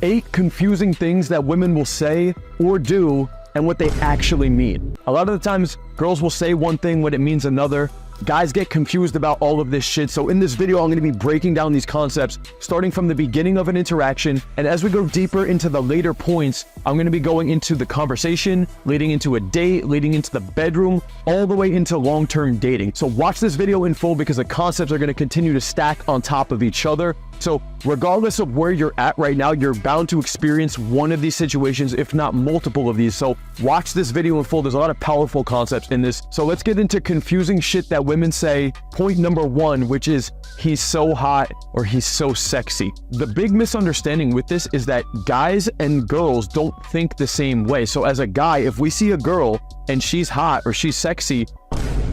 8 confusing things that women will say or do and what they actually mean. A lot of the times, girls will say one thing when it means another. Guys get confused about all of this shit. So in this video, I'm going to be breaking down these concepts, starting from the beginning of an interaction. And as we go deeper into the later points, I'm going to be going into the conversation, leading into a date, leading into the bedroom, all the way into long-term dating. So watch this video in full because the concepts are going to continue to stack on top of each other. So regardless of where you're at right now, you're bound to experience one of these situations, if not multiple of these. So watch this video in full. There's a lot of powerful concepts in this. So let's get into confusing shit that women say. Point number 1, which is he's so hot or he's so sexy. The big misunderstanding with this is that guys and girls don't think the same way. So as a guy, if we see a girl and she's hot or she's sexy,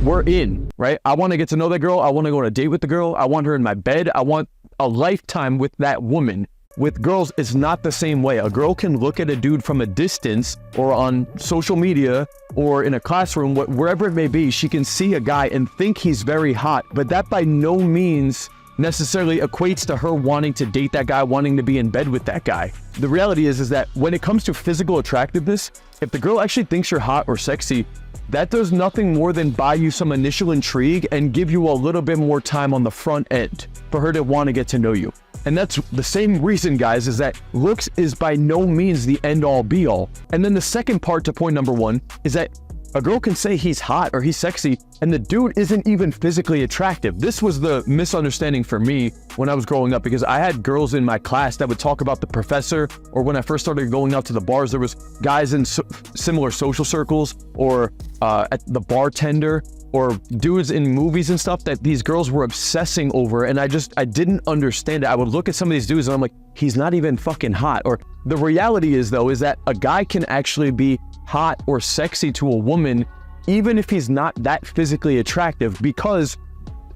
we're in, right? I want to get to know that girl. I want to go on a date with the girl. I want her in my bed. I want a lifetime with that woman. With girls, it's not the same way. A girl can look at a dude from a distance or on social media or in a classroom, wherever it may be. She can see a guy and think he's very hot, but that by no means necessarily equates to her wanting to date that guy, wanting to be in bed with that guy. The reality is that when it comes to physical attractiveness, if the girl actually thinks you're hot or sexy, that does nothing more than buy you some initial intrigue and give you a little bit more time on the front end for her to want to get to know you. And that's the same reason, guys, is that looks is by no means the end all be all. And then the second part to point number 1 is that a girl can say he's hot or he's sexy and the dude isn't even physically attractive. This was the misunderstanding for me when I was growing up, because I had girls in my class that would talk about the professor, or when I first started going out to the bars, there was guys in similar social circles, or at the bartender, or dudes in movies and stuff that these girls were obsessing over. And I didn't understand it. I would look at some of these dudes and I'm like, he's not even fucking hot. Or the reality is though, is that a guy can actually be hot or sexy to a woman, even if he's not that physically attractive, because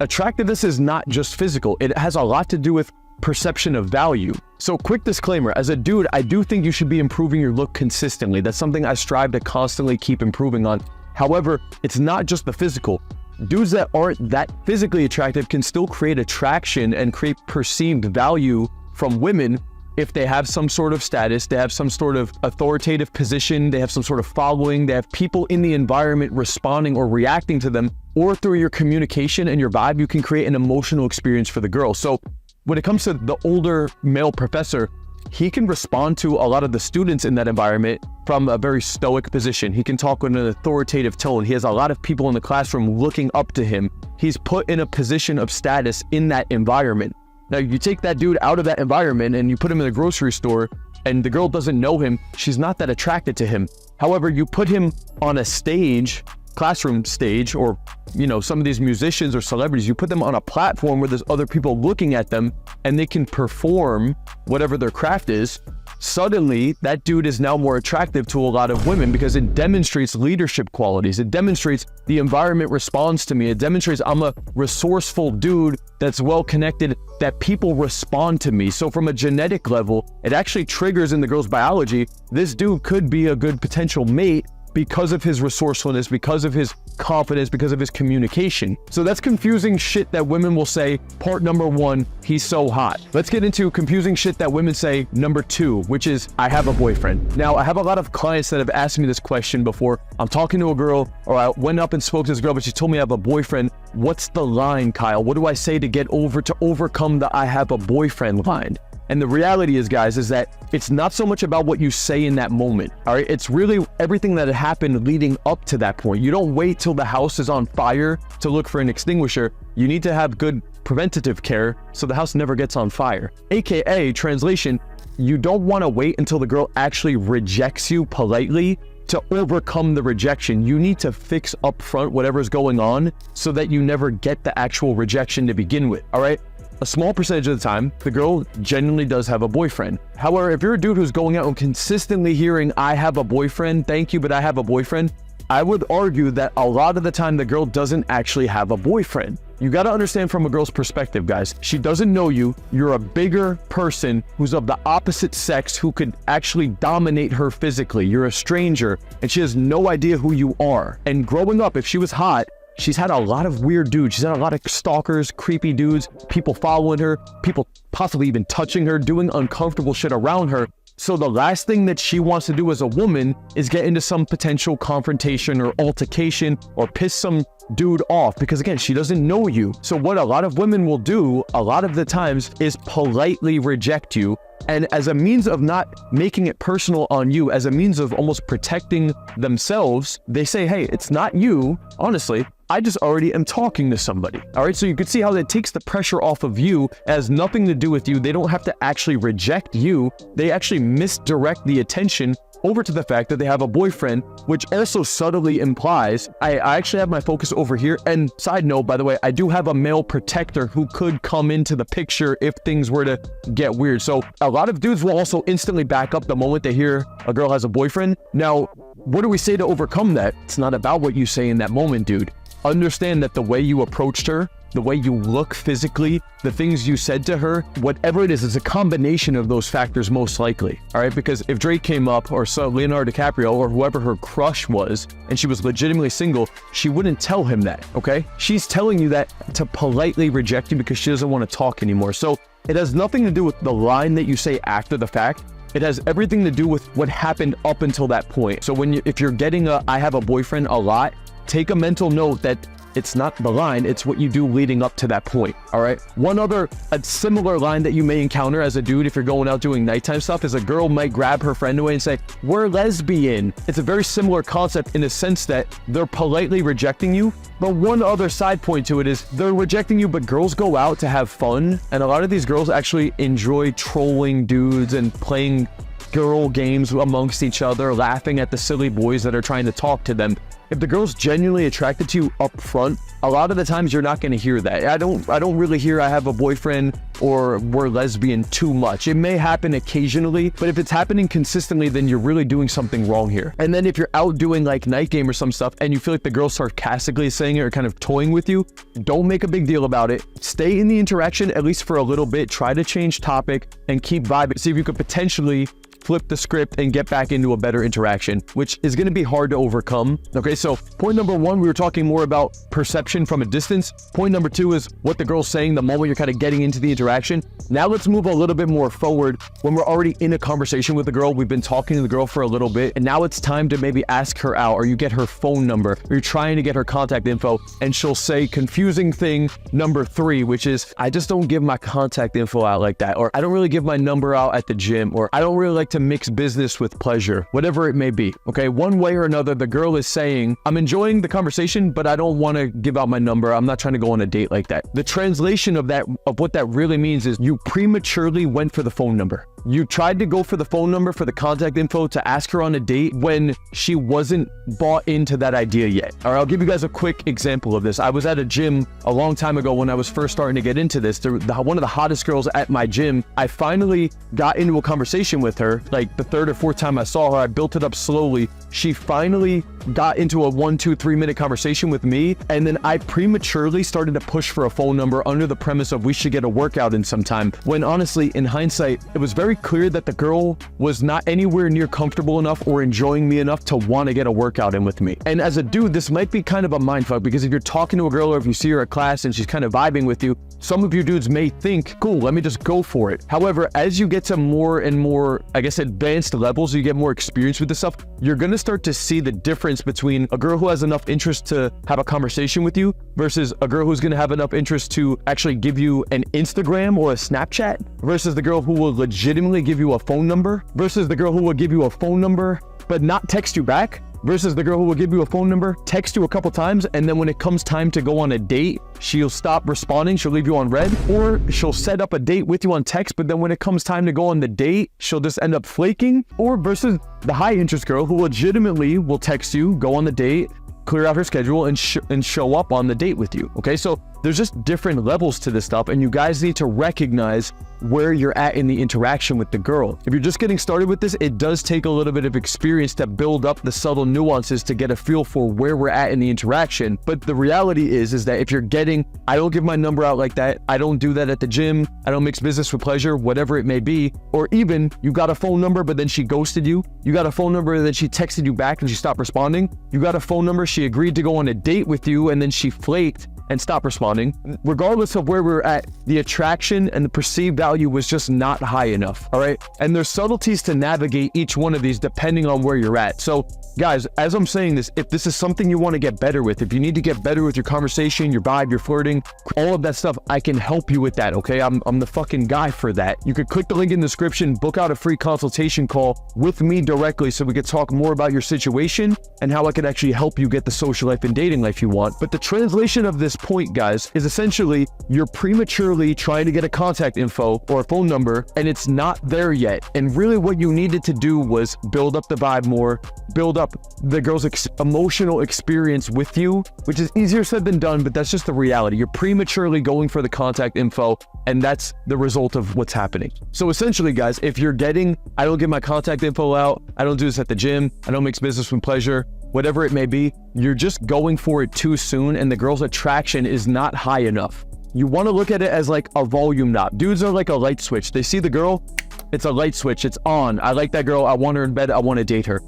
attractiveness is not just physical. It has a lot to do with perception of value. So quick disclaimer, as a dude, I do think you should be improving your look consistently. That's something I strive to constantly keep improving on. However, it's not just the physical. Dudes that aren't that physically attractive can still create attraction and create perceived value from women if they have some sort of status, they have some sort of authoritative position, they have some sort of following, they have people in the environment responding or reacting to them, or through your communication and your vibe, you can create an emotional experience for the girl. So when it comes to the older male professor, he can respond to a lot of the students in that environment from a very stoic position. He can talk with an authoritative tone. He has a lot of people in the classroom looking up to him. He's put in a position of status in that environment. Now, you take that dude out of that environment and you put him in a grocery store and the girl doesn't know him, she's not that attracted to him. However, you put him on a stage, classroom stage, or, you know, some of these musicians or celebrities, you put them on a platform where there's other people looking at them and they can perform whatever their craft is. Suddenly, that dude is now more attractive to a lot of women because it demonstrates leadership qualities. It demonstrates the environment responds to me. It demonstrates I'm a resourceful dude that's well connected, that people respond to me. So from a genetic level, it actually triggers in the girl's biology, this dude could be a good potential mate because of his resourcefulness, because of his confidence, because of his communication. So that's confusing shit that women will say. Part number 1, he's so hot. Let's get into confusing shit that women say number 2, which is I have a boyfriend. Now, I have a lot of clients that have asked me this question before. I'm talking to a girl, or I went up and spoke to this girl, but she told me I have a boyfriend. What's the line, Kyle? What do I say to overcome the I have a boyfriend line? And the reality is, guys, is that it's not so much about what you say in that moment, all right? It's really everything that had happened leading up to that point. You don't wait till the house is on fire to look for an extinguisher. You need to have good preventative care so the house never gets on fire. AKA, translation, you don't want to wait until the girl actually rejects you politely to overcome the rejection. You need to fix up front whatever's going on so that you never get the actual rejection to begin with, all right? A small percentage of the time, the girl genuinely does have a boyfriend. However, if you're a dude who's going out and consistently hearing, I have a boyfriend, thank you, but I have a boyfriend, I would argue that a lot of the time the girl doesn't actually have a boyfriend. You got to understand from a girl's perspective, guys. She doesn't know you. You're a bigger person who's of the opposite sex who could actually dominate her physically. You're a stranger and she has no idea who you are. And growing up, if she was hot, she's had a lot of weird dudes. She's had a lot of stalkers, creepy dudes, people following her, people possibly even touching her, doing uncomfortable shit around her. So the last thing that she wants to do as a woman is get into some potential confrontation or altercation or piss some dude off, because again, she doesn't know you. So what a lot of women will do a lot of the times is politely reject you. And as a means of not making it personal on you, as a means of almost protecting themselves, they say, hey, it's not you. Honestly, I just already am talking to somebody. All right, so you can see how that takes the pressure off of you. It has nothing to do with you. They don't have to actually reject you. They actually misdirect the attention over to the fact that they have a boyfriend, which also subtly implies, I actually have my focus over here. And side note, by the way, I do have a male protector who could come into the picture if things were to get weird. So a lot of dudes will also instantly back up the moment they hear a girl has a boyfriend. Now, what do we say to overcome that? It's not about what you say in that moment, dude. Understand that the way you approached her, the way you look physically, the things you said to her, whatever it is a combination of those factors most likely, all right? Because if Drake came up or so Leonardo DiCaprio or whoever her crush was, and she was legitimately single, she wouldn't tell him that, okay? She's telling you that to politely reject you because she doesn't want to talk anymore. So it has nothing to do with the line that you say after the fact. It has everything to do with what happened up until that point. So if you're getting a I have a boyfriend a lot, take a mental note that it's not the line, it's what you do leading up to that point, all right? One other, a similar line that you may encounter as a dude if you're going out doing nighttime stuff is a girl might grab her friend away and say, we're lesbian. It's a very similar concept in a sense that they're politely rejecting you. But one other side point to it is they're rejecting you, but girls go out to have fun. And a lot of these girls actually enjoy trolling dudes and playing girl games amongst each other, laughing at the silly boys that are trying to talk to them. If the girl's genuinely attracted to you up front, a lot of the times you're not going to hear that. I don't really hear I have a boyfriend or we're lesbian too much. It may happen occasionally, but if it's happening consistently, then you're really doing something wrong here. And then if you're out doing like night game or some stuff and you feel like the girl's sarcastically saying it or kind of toying with you, don't make a big deal about it. Stay in the interaction at least for a little bit. Try to change topic and keep vibing. See if you could potentially flip the script and get back into a better interaction, which is going to be hard to overcome. Okay, so point number one, we were talking more about perception from a distance. Point number two is what the girl's saying the moment you're kind of getting into the interaction. Now let's move a little bit more forward when we're already in a conversation with the girl. We've been talking to the girl for a little bit, and now it's time to maybe ask her out, or you get her phone number, or you're trying to get her contact info, and she'll say confusing thing number three, which is, I just don't give my contact info out like that, or I don't really give my number out at the gym, or I don't really like to mix business with pleasure, whatever it may be. Okay, one way or another, the girl is saying, I'm enjoying the conversation, but I don't want to give out my number. I'm not trying to go on a date like that. The translation of that, of what that really means is you prematurely went for the phone number. You tried to go for the phone number, for the contact info to ask her on a date when she wasn't bought into that idea yet. All right, I'll give you guys a quick example of this. I was at a gym a long time ago when I was first starting to get into this. One of the hottest girls at my gym, I finally got into a conversation with her. Like the third or fourth time I saw her, I built it up slowly. She finally got into a 1, 2, 3 minute conversation with me. And then I prematurely started to push for a phone number under the premise of we should get a workout in sometime. When honestly, in hindsight, it was very clear that the girl was not anywhere near comfortable enough or enjoying me enough to want to get a workout in with me. And as a dude, this might be kind of a mindfuck, because if you're talking to a girl or if you see her at class and she's kind of vibing with you, some of you dudes may think, cool, let me just go for it. However, as you get to more and more, I guess, advanced levels, you get more experience with this stuff, you're going to start to see the difference between a girl who has enough interest to have a conversation with you versus a girl who's going to have enough interest to actually give you an Instagram or a Snapchat versus the girl who will legitimately give you a phone number versus the girl who will give you a phone number but not text you back versus the girl who will give you a phone number, text you a couple times, and then when it comes time to go on a date, she'll stop responding, she'll leave you on red, or she'll set up a date with you on text, but then when it comes time to go on the date, she'll just end up flaking, or versus the high interest girl who legitimately will text you, go on the date, clear out her schedule, and show up on the date with you. Okay, so there's just different levels to this stuff, and you guys need to recognize where you're at in the interaction with the girl. If you're just getting started with this, it does take a little bit of experience to build up the subtle nuances to get a feel for where we're at in the interaction. But the reality is that if you're getting, I don't give my number out like that, I don't do that at the gym, I don't mix business with pleasure, whatever it may be, or even you got a phone number but then she ghosted you, you got a phone number and then she texted you back and she stopped responding, you got a phone number, she agreed to go on a date with you and then she flaked, and stop responding. Regardless of where we're at, the attraction and the perceived value was just not high enough, all right? And there's subtleties to navigate each one of these depending on where you're at. So guys, as I'm saying this, if this is something you want to get better with, if you need to get better with your conversation, your vibe, your flirting, all of that stuff, I can help you with that, okay? I'm the fucking guy for that. You could click the link in the description, book out a free consultation call with me directly so we could talk more about your situation and how I could actually help you get the social life and dating life you want. But the translation of this point, guys, is essentially you're prematurely trying to get a contact info or a phone number and it's not there yet. And really what you needed to do was build up the vibe more, build up the girl's emotional experience with you, which is easier said than done, but that's just the reality. You're prematurely going for the contact info, and that's the result of what's happening. So essentially, guys, if you're getting, I don't give my contact info out, I don't do this at the gym, I don't mix business with pleasure, whatever it may be, you're just going for it too soon, and the girl's attraction is not high enough. You want to look at it as like a volume knob. Dudes are like a light switch. They see the girl, it's a light switch, it's on. I like that girl, I want her in bed, I want to date her.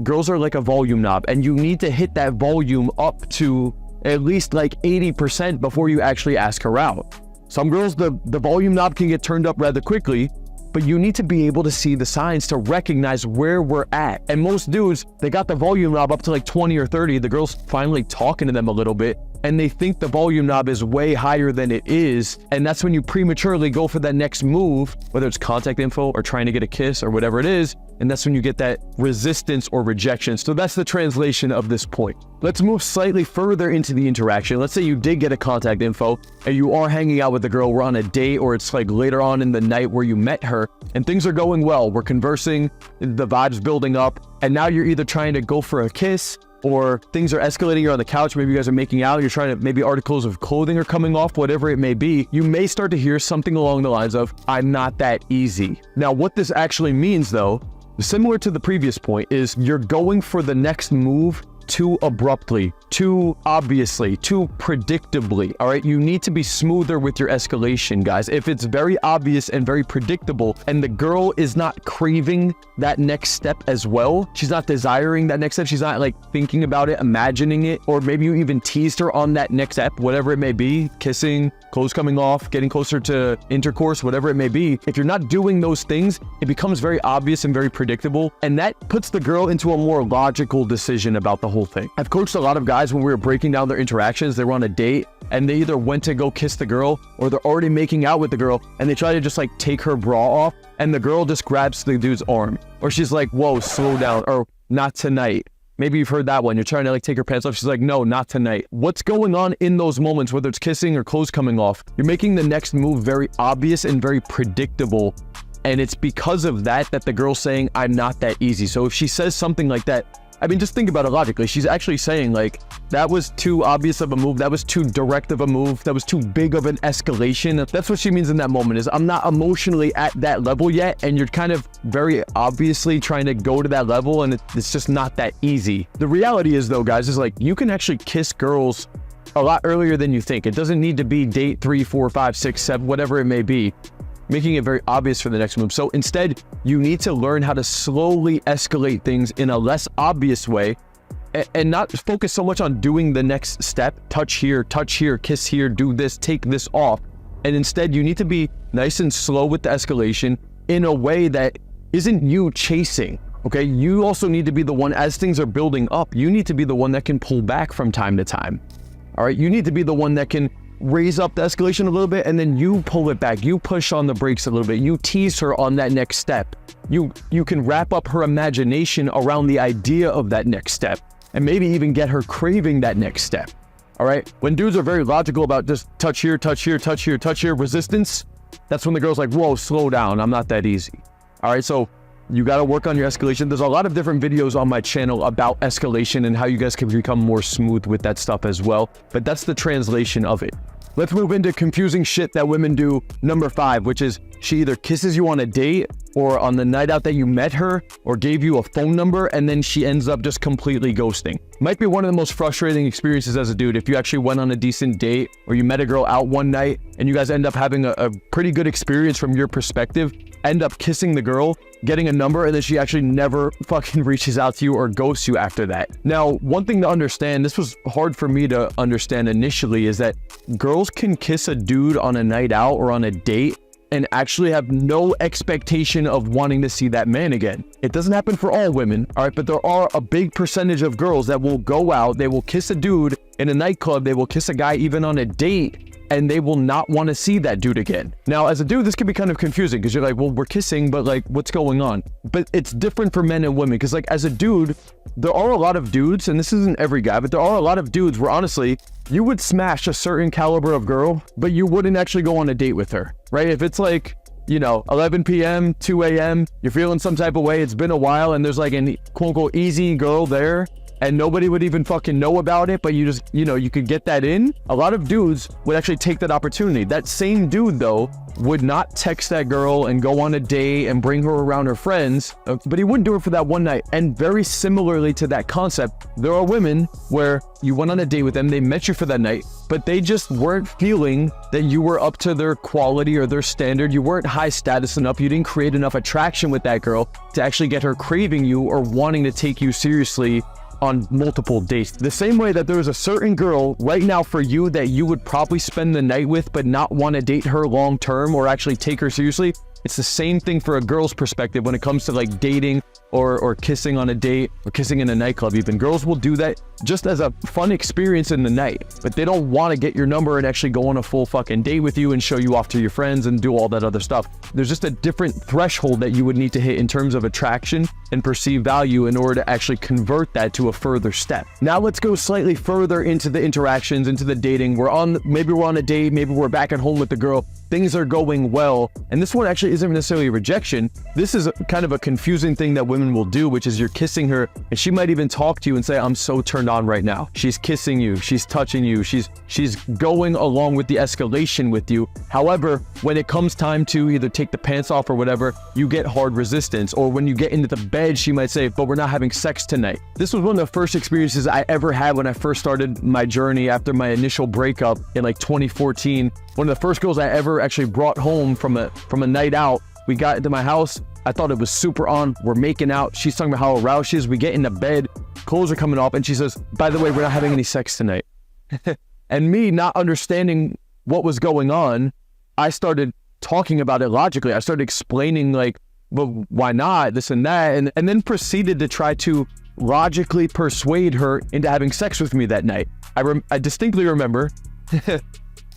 Girls are like a volume knob, and you need to hit that volume up to at least like 80% before you actually ask her out. Some girls, the volume knob can get turned up rather quickly, but you need to be able to see the signs to recognize where we're at. And most dudes, they got the volume knob up to like 20 or 30. The girl's finally talking to them a little bit, and they think the volume knob is way higher than it is. And that's when you prematurely go for that next move, whether it's contact info or trying to get a kiss or whatever it is. And that's when you get that resistance or rejection. So that's the translation of this point. Let's move slightly further into the interaction. Let's say you did get a contact info and you are hanging out with the girl, we're on a date, or it's like later on in the night where you met her and things are going well. We're conversing, the vibe's building up, and now you're either trying to go for a kiss or things are escalating, you're on the couch, maybe you guys are making out, you're trying to, maybe articles of clothing are coming off, whatever it may be, you may start to hear something along the lines of, I'm not that easy. Now, what this actually means though, similar to the previous point, is you're going for the next move too abruptly, too obviously, too predictably, all right? You need to be smoother with your escalation, guys. If it's very obvious and very predictable and the girl is not craving that next step as well, she's not desiring that next step, she's not like thinking about it, imagining it, or maybe you even teased her on that next step, whatever it may be, kissing, clothes coming off, getting closer to intercourse, whatever it may be. If you're not doing those things, it becomes very obvious and very predictable, and that puts the girl into a more logical decision about the whole thing. I've coached a lot of guys when we were breaking down their interactions. They were on a date and they either went to go kiss the girl or they're already making out with the girl and they try to just like take her bra off and the girl just grabs the dude's arm, or she's like, whoa, slow down, or not tonight. Maybe you've heard that one. You're trying to like take her pants off. She's like, no, not tonight. What's going on in those moments, whether it's kissing or clothes coming off? You're making the next move very obvious and very predictable. And it's because of that that the girl's saying, I'm not that easy. So if she says something like that, I mean, just think about it logically. She's actually saying like, that was too obvious of a move. That was too direct of a move. That was too big of an escalation. That's what she means in that moment, is I'm not emotionally at that level yet. And you're kind of very obviously trying to go to that level. And it's just not that easy. The reality is though, guys, is like, you can actually kiss girls a lot earlier than you think. It doesn't need to be date 3, 4, 5, 6, 7, whatever it may be, making it very obvious for the next move. So instead, you need to learn how to slowly escalate things in a less obvious way and not focus so much on doing the next step, touch here, kiss here, do this, take this off. And instead, you need to be nice and slow with the escalation in a way that isn't you chasing, okay? You also need to be the one, as things are building up, you need to be the one that can pull back from time to time, all right? You need to be the one that can raise up the escalation a little bit and then you pull it back, you push on the brakes a little bit, you tease her on that next step, you can wrap up her imagination around the idea of that next step and maybe even get her craving that next step. All right, when dudes are very logical about just touch here, resistance, that's when the girl's like, whoa, slow down, I'm not that easy. All right, so you got to work on your escalation. There's a lot of different videos on my channel about escalation and how you guys can become more smooth with that stuff as well. But that's the translation of it. Let's move into confusing shit that women do. Number 5, which is she either kisses you on a date or on the night out that you met her or gave you a phone number and then she ends up just completely ghosting. Might be one of the most frustrating experiences as a dude if you actually went on a decent date or you met a girl out one night and you guys end up having a pretty good experience from your perspective, end up kissing the girl, getting a number, and then she actually never fucking reaches out to you or ghosts you after that. Now, one thing to understand, this was hard for me to understand initially, is that girls can kiss a dude on a night out or on a date and actually have no expectation of wanting to see that man again. It doesn't happen for all women, all right, but there are a big percentage of girls that will go out, they will kiss a dude in a nightclub, they will kiss a guy even on a date, and they will not want to see that dude again. Now, as a dude, this can be kind of confusing because you're like, well, we're kissing, but like, what's going on? But it's different for men and women because like, as a dude, there are a lot of dudes, and this isn't every guy, but there are a lot of dudes where honestly, you would smash a certain caliber of girl, but you wouldn't actually go on a date with her, right? If it's like, you know, 11 p.m., 2 a.m., you're feeling some type of way, it's been a while, and there's like an quote-unquote easy girl there, and nobody would even fucking know about it, but you just, you know, you could get that in. A lot of dudes would actually take that opportunity. That same dude, though, would not text that girl and go on a date and bring her around her friends, but he wouldn't do it for that one night. And very similarly to that concept, there are women where you went on a date with them, they met you for that night, but they just weren't feeling that you were up to their quality or their standard. You weren't high status enough. You didn't create enough attraction with that girl to actually get her craving you or wanting to take you seriously on multiple dates. The same way that there is a certain girl right now for you that you would probably spend the night with but not want to date her long term or actually take her seriously, it's the same thing for a girl's perspective when it comes to like dating or kissing on a date or kissing in a nightclub. Even girls will do that just as a fun experience in the night, but they don't want to get your number and actually go on a full fucking date with you and show you off to your friends and do all that other stuff. There's just a different threshold that you would need to hit in terms of attraction and perceived value in order to actually convert that to a further step. Now let's go slightly further into the interactions, into the dating. Maybe we're on a date, maybe we're back at home with the girl, things are going well, and this one actually isn't necessarily a rejection. This is kind of a confusing thing that women will do, which is you're kissing her and she might even talk to you and say, I'm so turned on right now. She's kissing you, she's touching you, she's going along with the escalation with you. However, when it comes time to either take the pants off or whatever, you get hard resistance. Or when you get into the bed, she might say, but we're not having sex tonight. This was one of the first experiences I ever had when I first started my journey after my initial breakup in like 2014. One of the first girls I ever actually brought home from a night out. We got into my house. I thought it was super on. We're making out. She's talking about how aroused she is. We get into bed. Clothes are coming off. And she says, by the way, we're not having any sex tonight. And me not understanding what was going on, I started talking about it logically. I started explaining like, well, why not? This and that. And then proceeded to try to logically persuade her into having sex with me that night. I distinctly remember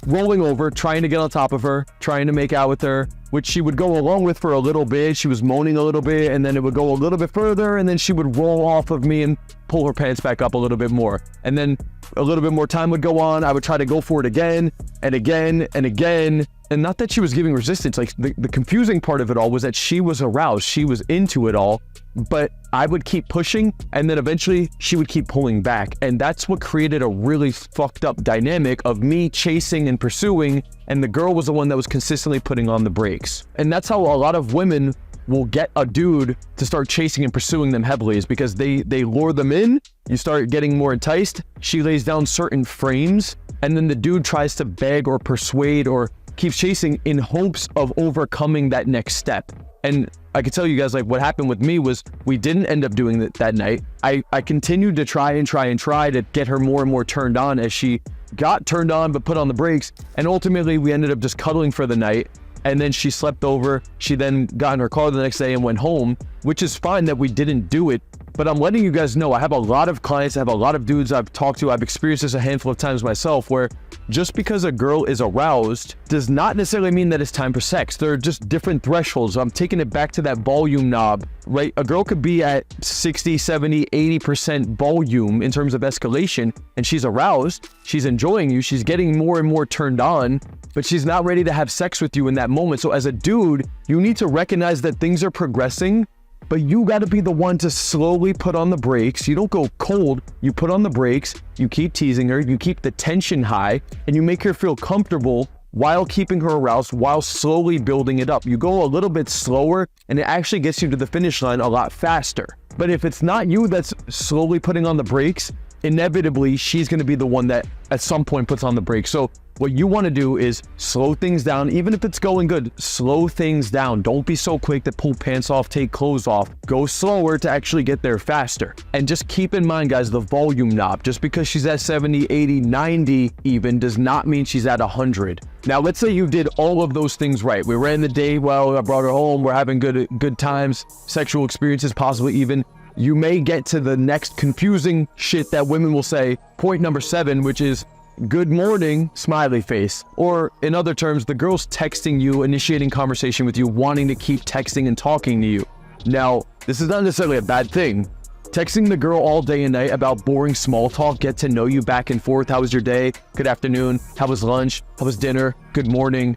rolling over, trying to get on top of her, trying to make out with her, which she would go along with for a little bit. She was moaning a little bit, and then it would go a little bit further, and then she would roll off of me and pull her pants back up a little bit more. And then a little bit more time would go on. I would try to go for it again and again and again. And not that she was giving resistance. Like the confusing part of it all was that she was aroused. She was into it all, but I would keep pushing, and then eventually she would keep pulling back. And that's what created a really fucked up dynamic of me chasing and pursuing, and the girl was the one that was consistently putting on the brakes. And that's how a lot of women will get a dude to start chasing and pursuing them heavily, is because they lure them in, you start getting more enticed, she lays down certain frames, and then the dude tries to beg or persuade or keeps chasing in hopes of overcoming that next step. And I can tell you guys, like, what happened with me was we didn't end up doing it that night. I continued to try to get her more and more turned on as she got turned on but put on the brakes, and ultimately we ended up just cuddling for the night. And then she slept over. She then got in her car the next day and went home, which is fine that we didn't do it. But I'm letting you guys know, I have a lot of clients, I have a lot of dudes I've talked to, I've experienced this a handful of times myself, where just because a girl is aroused does not necessarily mean that it's time for sex. There are just different thresholds. I'm taking it back to that volume knob, right? A girl could be at 60, 70, 80% volume in terms of escalation, and she's aroused, she's enjoying you, she's getting more and more turned on, but she's not ready to have sex with you in that moment. So as a dude, you need to recognize that things are progressing, but you got to be the one to slowly put on the brakes. You don't go cold. You put on the brakes. You keep teasing her. You keep the tension high, and you make her feel comfortable while keeping her aroused, while slowly building it up. You go a little bit slower and it actually gets you to the finish line a lot faster. But if it's not you that's slowly putting on the brakes, inevitably she's going to be the one that at some point puts on the brakes. So what you want to do is slow things down. Even if it's going good, slow things down. Don't be so quick to pull pants off, take clothes off. Go slower to actually get there faster. And just keep in mind, guys, the volume knob. Just because she's at 70, 80, 90 even does not mean she's at 100. Now, let's say you did all of those things right. We ran the day well, I brought her home, we're having good times, sexual experiences, possibly even. You may get to the next confusing shit that women will say, point number 7, which is, good morning, smiley face. Or in other terms, the girl's texting you, initiating conversation with you, wanting to keep texting and talking to you. Now, this is not necessarily a bad thing. Texting the girl all day and night about boring small talk, get to know you back and forth. How was your day? Good afternoon. How was lunch? How was dinner? Good morning.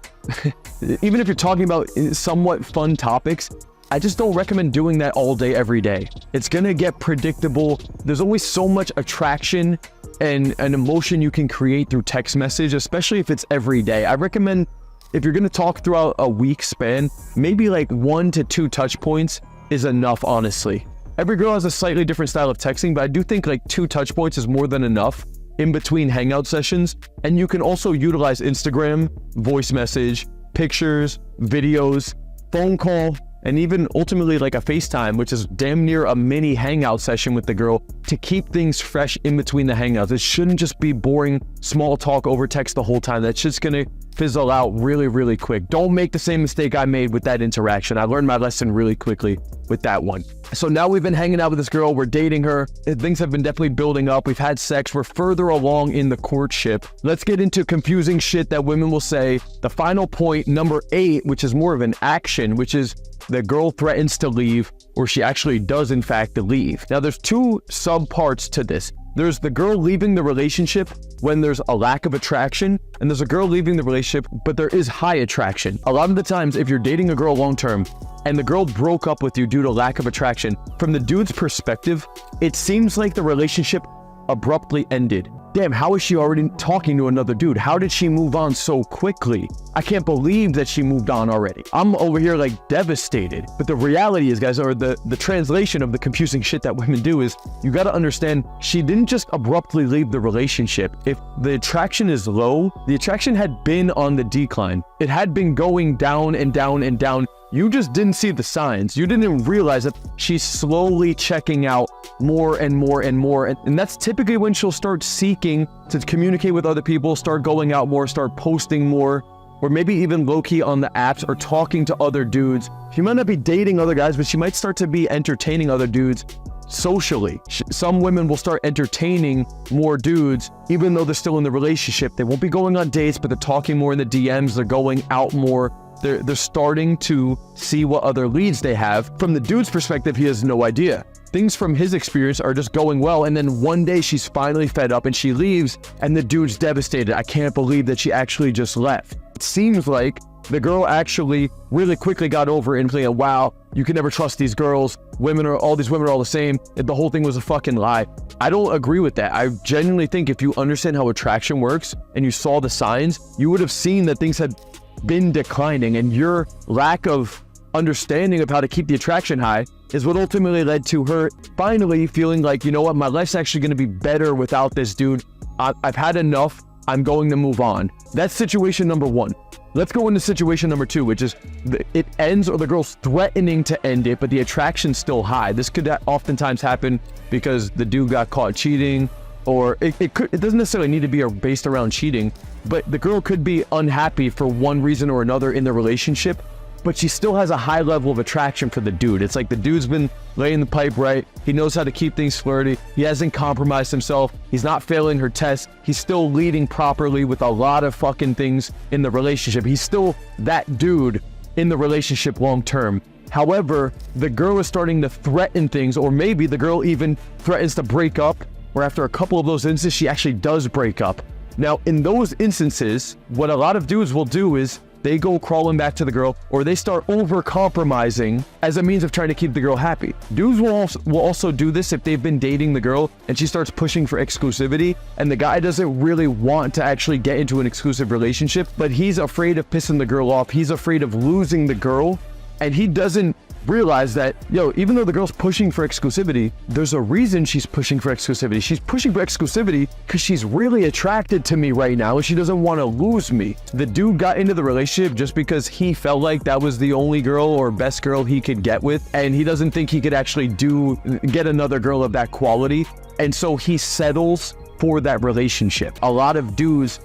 Even if you're talking about somewhat fun topics, I just don't recommend doing that all day, every day. It's gonna get predictable. There's only so much attraction and an emotion you can create through text message, especially if it's every day. I recommend if you're gonna talk throughout a week span, maybe like 1 to 2 touch points is enough, honestly. Every girl has a slightly different style of texting, but I do think like 2 touch points is more than enough in between hangout sessions. And you can also utilize Instagram, voice message, pictures, videos, phone call, and even ultimately like a FaceTime, which is damn near a mini hangout session with the girl to keep things fresh in between the hangouts. It shouldn't just be boring small talk over text the whole time. That's just gonna fizzle out really, really quick. Don't make the same mistake I made with that interaction. I learned my lesson really quickly with that one. So now we've been hanging out with this girl, we're dating her, things have been definitely building up, we've had sex, we're further along in the courtship. Let's get into confusing shit that women will say. The final point, number 8, which is more of an action, which is the girl threatens to leave, or she actually does in fact leave. Now there's 2 sub parts to this. There's the girl leaving the relationship when there's a lack of attraction, and there's a girl leaving the relationship but there is high attraction. A lot of the times if you're dating a girl long term and the girl broke up with you due to lack of attraction, from the dude's perspective, it seems like the relationship abruptly ended. Damn, how is she already talking to another dude? How did she move on so quickly? I can't believe that she moved on already. I'm over here like devastated. But the reality is, guys, or the translation of the confusing shit that women do is, you gotta understand, she didn't just abruptly leave the relationship. If the attraction is low, the attraction had been on the decline. It had been going down and down and down. You just didn't see the signs. You didn't realize that she's slowly checking out more and more and more. And that's typically when she'll start seeking to communicate with other people, start going out more, start posting more, or maybe even low-key on the apps or talking to other dudes. She might not be dating other guys, but she might start to be entertaining other dudes socially. Some women will start entertaining more dudes, even though they're still in the relationship. They won't be going on dates, but they're talking more in the DMs. They're going out more. They're starting to see what other leads they have. From the dude's perspective, he has no idea. Things from his experience are just going well, and then one day she's finally fed up and she leaves, and the dude's devastated. I can't believe that she actually just left. It seems like the girl actually really quickly got over it and saying, wow, you can never trust these girls. All these women are all the same. The whole thing was a fucking lie. I don't agree with that. I genuinely think if you understand how attraction works and you saw the signs, you would have seen that things had been declining, and your lack of understanding of how to keep the attraction high is what ultimately led to her finally feeling like, you know what, my life's actually going to be better without this dude. I've had enough. I'm going to move on. That's situation number 1. Let's go into situation number 2, which is it ends, or the girl's threatening to end it, but the attraction's still high. This could oftentimes happen because the dude got caught cheating, or it doesn't necessarily need to be based around cheating, but the girl could be unhappy for one reason or another in the relationship, but she still has a high level of attraction for the dude. It's like the dude's been laying the pipe right. He knows how to keep things flirty. He hasn't compromised himself. He's not failing her test. He's still leading properly with a lot of fucking things in the relationship. He's still that dude in the relationship long term. However, the girl is starting to threaten things, or maybe the girl even threatens to break up, or after a couple of those instances, she actually does break up. Now, in those instances, what a lot of dudes will do is they go crawling back to the girl, or they start over-compromising as a means of trying to keep the girl happy. Dudes will also do this if they've been dating the girl and she starts pushing for exclusivity, and the guy doesn't really want to actually get into an exclusive relationship, but he's afraid of pissing the girl off. He's afraid of losing the girl, and he doesn't realize that, yo, even though the girl's pushing for exclusivity, there's a reason she's pushing for exclusivity. She's pushing for exclusivity because she's really attracted to me right now and she doesn't want to lose me. The dude got into the relationship just because he felt like that was the only girl or best girl he could get with, and he doesn't think he could actually get another girl of that quality, and so he settles for that relationship. A lot of dudes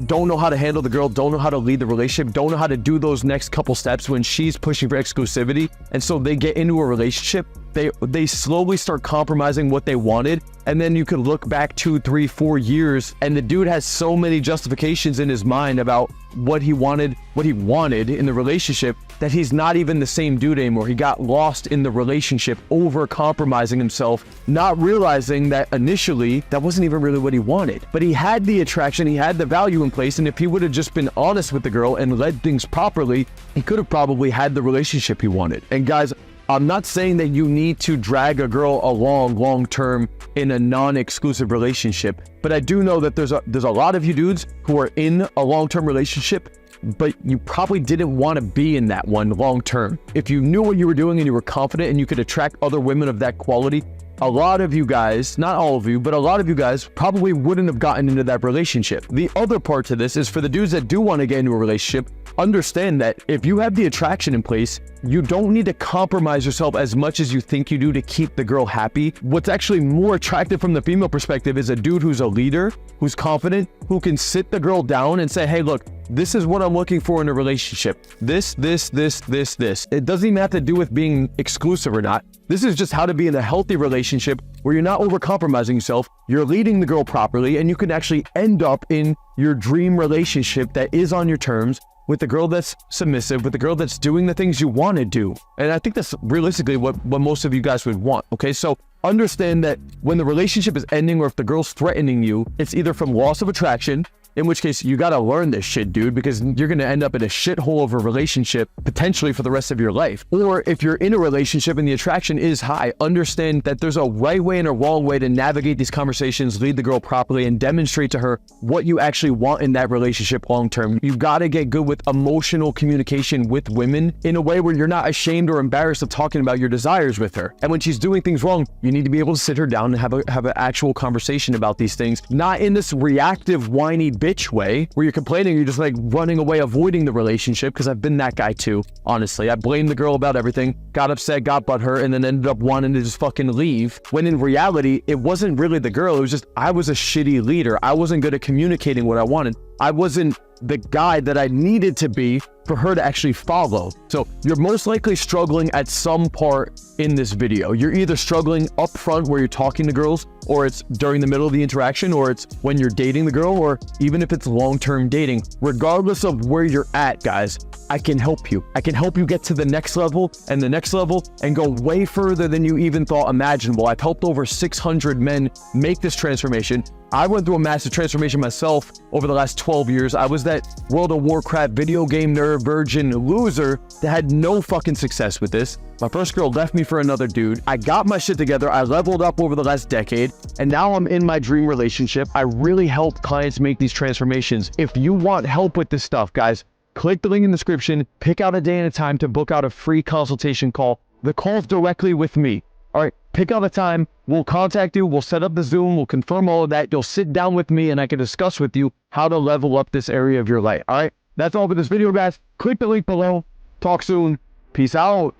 don't know how to handle the girl, don't know how to lead the relationship, don't know how to do those next couple steps when she's pushing for exclusivity, and so they get into a relationship, they slowly start compromising what they wanted, and then you could look back 2, 3, 4 years, and the dude has so many justifications in his mind about what he wanted in the relationship that he's not even the same dude anymore. He got lost in the relationship, over compromising himself, not realizing that initially that wasn't even really what he wanted. But he had the attraction, he had the value in place, and if he would have just been honest with the girl and led things properly, he could have probably had the relationship he wanted. And guys, I'm not saying that you need to drag a girl along long-term in a non-exclusive relationship, but I do know that there's a lot of you dudes who are in a long-term relationship, but you probably didn't want to be in that one long-term. If you knew what you were doing and you were confident and you could attract other women of that quality, a lot of you guys, not all of you, but a lot of you guys probably wouldn't have gotten into that relationship. The other part to this is for the dudes that do want to get into a relationship, understand that if you have the attraction in place, you don't need to compromise yourself as much as you think you do to keep the girl happy. What's actually more attractive from the female perspective is a dude who's a leader, who's confident, who can sit the girl down and say, hey, look, this is what I'm looking for in a relationship. This. It doesn't even have to do with being exclusive or not. This is just how to be in a healthy relationship where you're not over-compromising yourself, you're leading the girl properly, and you can actually end up in your dream relationship that is on your terms, with the girl that's submissive, with the girl that's doing the things you want to do. And I think that's realistically what most of you guys would want, okay? So understand that when the relationship is ending or if the girl's threatening you, it's either from loss of attraction, in which case you got to learn this shit, dude, because you're going to end up in a shithole of a relationship potentially for the rest of your life. Or if you're in a relationship and the attraction is high, understand that there's a right way and a wrong way to navigate these conversations, lead the girl properly, and demonstrate to her what you actually want in that relationship long term. You got to get good with emotional communication with women in a way where you're not ashamed or embarrassed of talking about your desires with her. And when she's doing things wrong, you need to be able to sit her down and have an actual conversation about these things, not in this reactive, whiny bitch way where you're complaining, you're just like running away, avoiding the relationship, because I've been that guy too, honestly. I blamed the girl about everything, got upset, got butthurt, and then ended up wanting to just fucking leave, when in reality, it wasn't really the girl, it was just I was a shitty leader. I wasn't good at communicating what I wanted. I wasn't the guy that I needed to be for her to actually follow. So you're most likely struggling at some part in this video. You're either struggling up front where you're talking to girls, or it's during the middle of the interaction, or it's when you're dating the girl, or even if it's long-term dating. Regardless of where you're at, guys, I can help you. I can help you get to the next level and the next level and go way further than you even thought imaginable. I've helped over 600 men make this transformation. I went through a massive transformation myself over the last 12 years. I was that World of Warcraft video game nerd virgin loser that had no fucking success with this. My first girl left me for another dude. I got my shit together. I leveled up over the last decade, and now I'm in my dream relationship. I really help clients make these transformations. If you want help with this stuff, guys, click the link in the description, pick out a day and a time to book out a free consultation call. The call's directly with me. All right, pick out a time, we'll contact you, we'll set up the Zoom, we'll confirm all of that, you'll sit down with me and I can discuss with you how to level up this area of your life. All right, that's all for this video, guys. Click the link below. Talk soon. Peace out.